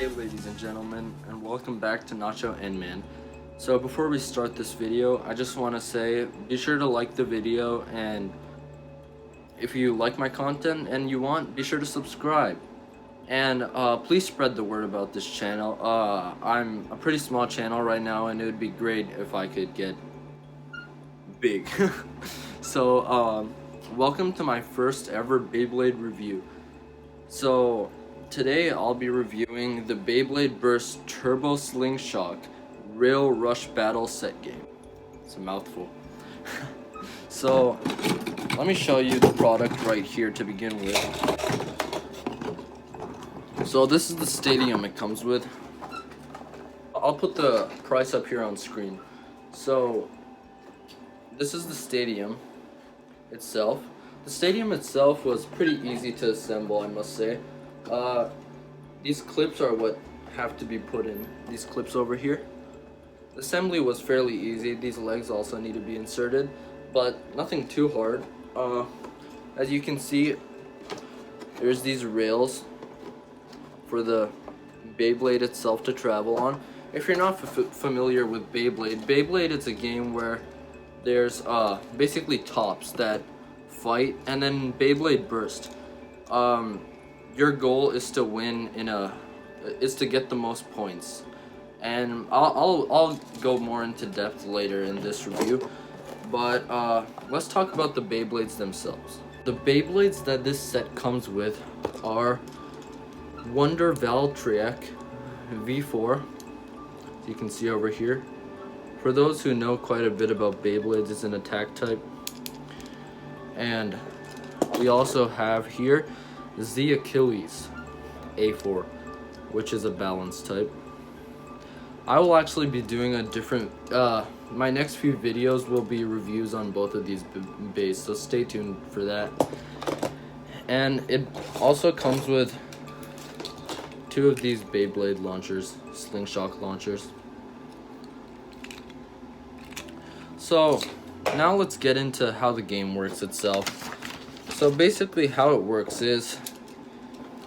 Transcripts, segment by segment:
day, ladies and gentlemen, and welcome back to NachoNman. So before we start this video, I just want to say, be sure to like the video, and if you like my content and you want, be sure to subscribe. And please spread the word about this channel. I'm a pretty small channel right now, and it would be great if I could get big. So welcome to my first ever Beyblade review. So today I'll be reviewing the Beyblade Burst Turbo Slingshock Rail Rush Battle Set Game. It's a mouthful. So let me show you the product right here to begin with. So this is the stadium it comes with. I'll put the price up here on screen. So this is the stadium itself. The stadium itself was pretty easy to assemble, I must say. These clips are what have to be put in. These clips over here. The assembly was fairly easy. These legs also need to be inserted, but nothing too hard. As you can see, there's these rails for the Beyblade itself to travel on. If you're not familiar with Beyblade is a game where there's basically tops that fight, and then Beyblade Burst. Your goal is to win is to get the most points, and I'll go more into depth later in this review. But let's talk about the Beyblades themselves. The Beyblades that this set comes with are Wonder Valtryek V4, as you can see over here. For those who know quite a bit about Beyblades, it's an attack type. And we also have here the Achilles A4, which is a balance type. I will actually be doing a different, my next few videos will be reviews on both of these bays, so stay tuned for that. And it also comes with two of these Beyblade launchers, Slingshock launchers. So now let's get into how the game works itself. So basically how it works is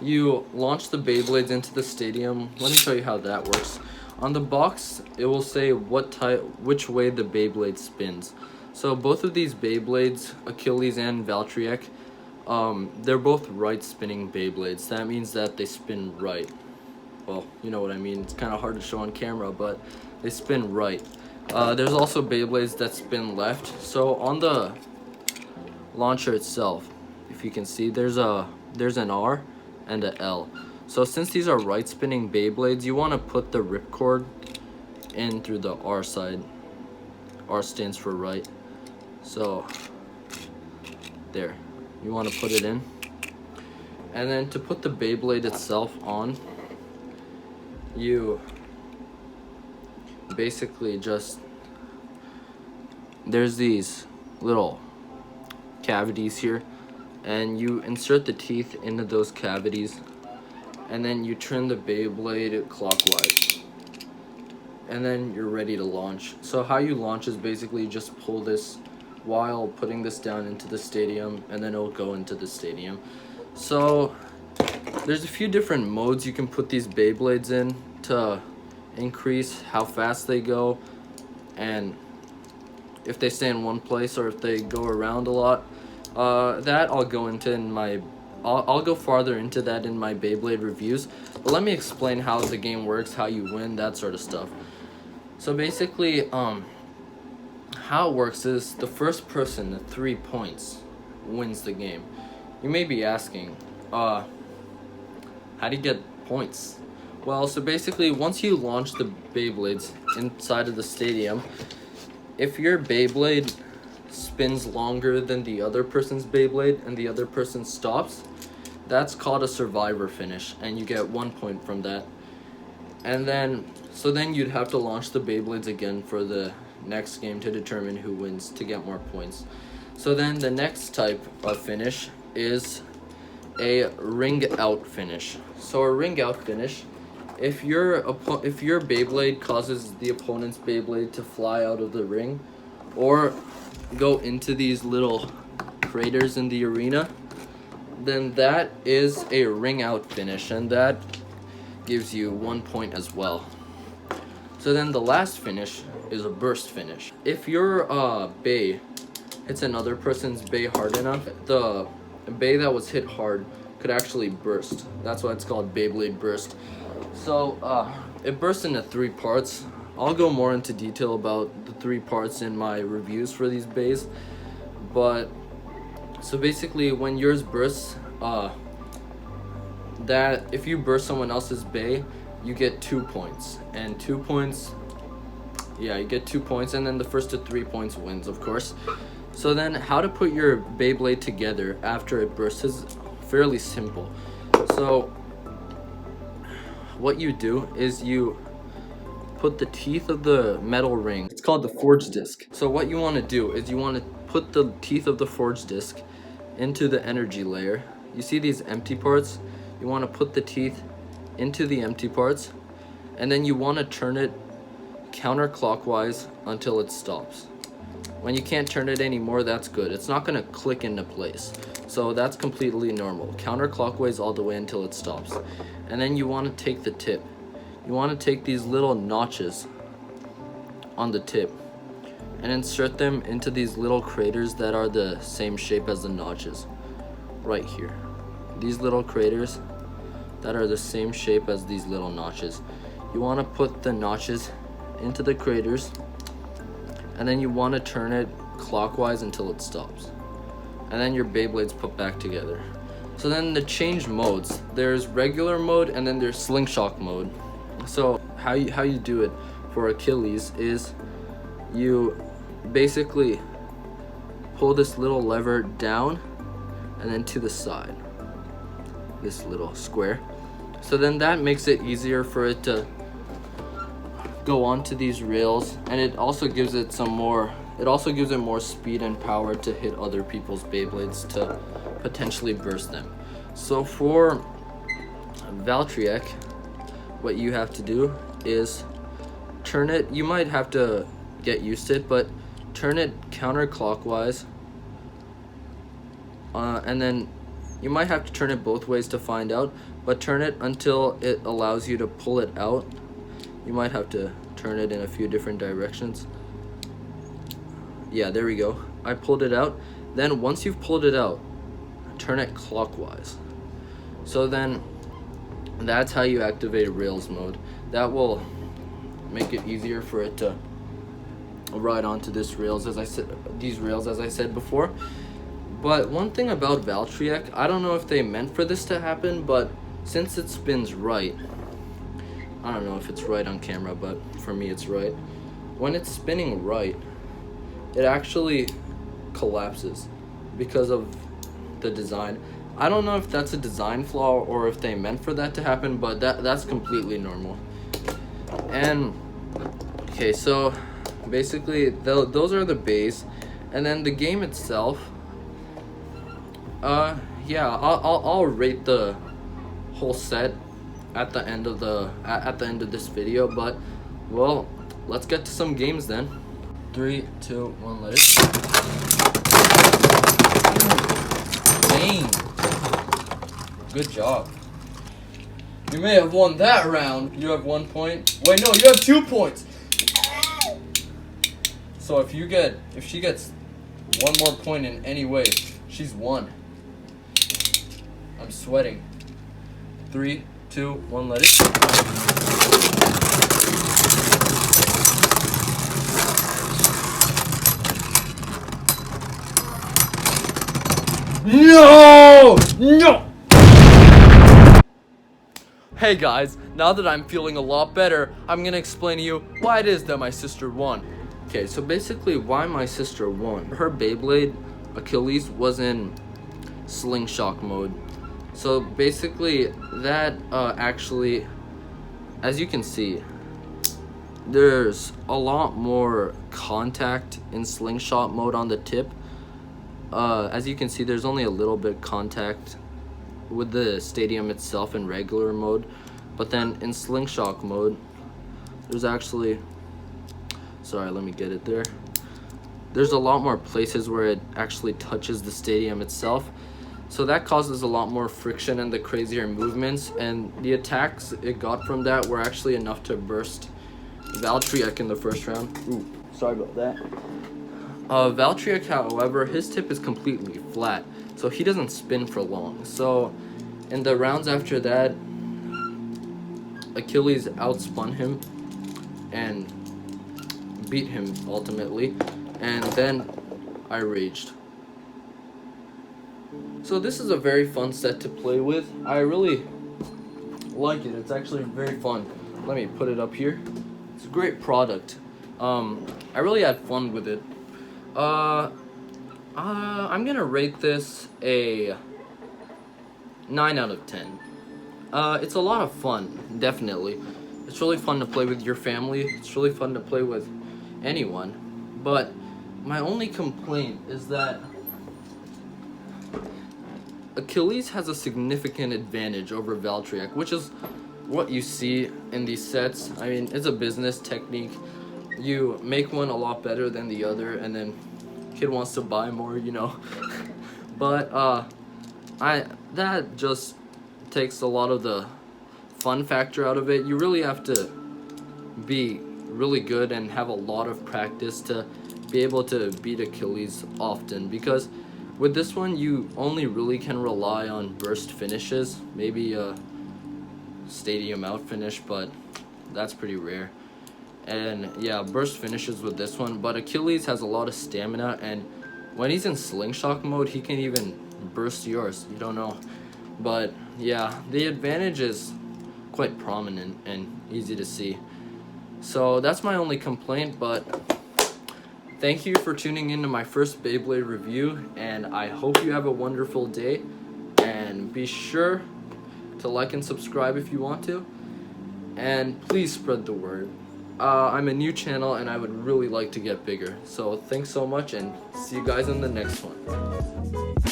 you launch the Beyblades into the stadium. Let me show you how that works. On the box, it will say which way the Beyblade spins. So both of these Beyblades, Achilles and Valtryek, they're both right spinning Beyblades. That means that they spin right. Well, you know what I mean. It's kind of hard to show on camera, but they spin right. There's also Beyblades that spin left. So on the launcher itself, if you can see, there's an R and a L. So since these are right spinning Beyblades, you want to put the ripcord in through the R side. R stands for right. So there, you want to put it in. And then to put the Beyblade itself on, you basically there's these little cavities here, and you insert the teeth into those cavities, and then you turn the Beyblade clockwise, and then you're ready to launch. So how you launch is basically you just pull this while putting this down into the stadium, and then it'll go into the stadium. So there's a few different modes you can put these Beyblades in to increase how fast they go, and if they stay in one place or if they go around a lot. That I'll go into in my I'll go farther into that in my Beyblade reviews, but let me explain how the game works, how you win, that sort of stuff. So basically, how it works is the first person at 3 points wins the game. You may be asking, how do you get points? Well, so basically, once you launch the Beyblades inside of the stadium, if your Beyblade spins longer than the other person's Beyblade and the other person stops, that's called a survivor finish, and you get 1 point from that. And then, so then you'd have to launch the Beyblades again for the next game to determine who wins to get more points. So then the next type of finish is a ring out finish. So a ring out finish, if your Beyblade causes the opponent's Beyblade to fly out of the ring or go into these little craters in the arena, then that is a ring out finish, and that gives you 1 point as well. So then the last finish is a burst finish. If your bay hits another person's bay hard enough, the bay that was hit hard could actually burst. That's why it's called Beyblade burst. So it bursts into 3 parts. I'll go more into detail about the 3 parts in my reviews for these bays. But so basically when yours bursts, that if you burst someone else's bay, you get 2 points. And 2 points, yeah, you get 2 points, and then the first to 3 points wins, of course. So then how to put your Beyblade together after it bursts is fairly simple. So what you do is you put the teeth of the metal ring, it's called the forge disc. So what you want to do is you want to put the teeth of the forge disc into the energy layer. You see these empty parts? You want to put the teeth into the empty parts, and then you want to turn it counterclockwise until it stops. When you can't turn it anymore, that's good. It's not going to click into place. So that's completely normal. Counterclockwise all the way until it stops. And then you want to take the tip. You want to take these little notches on the tip and insert them into these little craters that are the same shape as the notches. Right here. These little craters that are the same shape as these little notches. You want to put the notches into the craters, and then you want to turn it clockwise until it stops. And then your Beyblade's put back together. So then the change modes, there's regular mode and then there's Slingshock mode. So how you do it for Achilles is you basically pull this little lever down and then to the side, this little square. So then that makes it easier for it to go onto these rails, and it also gives it more speed and power to hit other people's Beyblades to potentially burst them. So for Valtryek, what you have to do is turn it, you might have to get used to it, but turn it counterclockwise, and then you might have to turn it both ways to find out, but turn it until it allows you to pull it out. You might have to turn it in a few different directions. Yeah, there we go. I pulled it out. Then once you've pulled it out, turn it clockwise. So then that's how you activate rails mode. That will make it easier for it to ride onto these rails, as I said before. But one thing about Valtryek, I don't know if they meant for this to happen, but since it spins right, I don't know if it's right on camera, but for me it's right. When it's spinning right, it actually collapses because of the design. I don't know if that's a design flaw or if they meant for that to happen, but that's completely normal. And okay, so basically those are the bays, and then the game itself. Yeah, I'll rate the whole set at the end of this video, but well, let's get to some games then. 3, 2, 1, let it. Dang. Good job. You may have won that round. You have 1 point. Wait, no, you have 2 points. So if she gets 1 more point in any way, she's won. I'm sweating. 3, 2, 1, let it. No! No! Hey guys, now that I'm feeling a lot better, I'm gonna explain to you why it is that my sister won. Okay, so basically why my sister won. Her Beyblade, Achilles, was in Slingshock mode. So basically that actually, as you can see, there's a lot more contact in Slingshot mode on the tip. As you can see, there's only a little bit contact with the stadium itself in regular mode, but then in Slingshock mode, there's actually, sorry, let me get it there. There's a lot more places where it actually touches the stadium itself. so that causes a lot more friction and the crazier movements, and the attacks it got from that were actually enough to burst Valtryek in the first round. Ooh, sorry about that. Valtryek, however, his tip is completely flat, so he doesn't spin for long. So in the rounds after that, Achilles outspun him and beat him ultimately, and then I raged. So this is a very fun set to play with. I really like it. It's actually very fun. Let me put it up here. It's a great product. I really had fun with it. I'm gonna rate this a 9 out of 10. It's a lot of fun, definitely. It's really fun to play with your family. It's really fun to play with anyone. But my only complaint is that Achilles has a significant advantage over Valtryek, which is what you see in these sets. I mean, it's a business technique. You make one a lot better than the other, and then kid wants to buy more, you know. But that just takes a lot of the fun factor out of it. You really have to be really good and have a lot of practice to be able to beat Achilles often, because with this one you only really can rely on burst finishes, maybe a stadium out finish, but that's pretty rare. And yeah, burst finishes with this one, but Achilles has a lot of stamina, and when he's in Slingshock mode he can even burst yours, you don't know. But yeah, the advantage is quite prominent and easy to see. So that's my only complaint, but thank you for tuning in to my first Beyblade review, and I hope you have a wonderful day, and be sure to like and subscribe if you want to, and please spread the word. I'm a new channel and I would really like to get bigger, so thanks so much, and see you guys in the next one.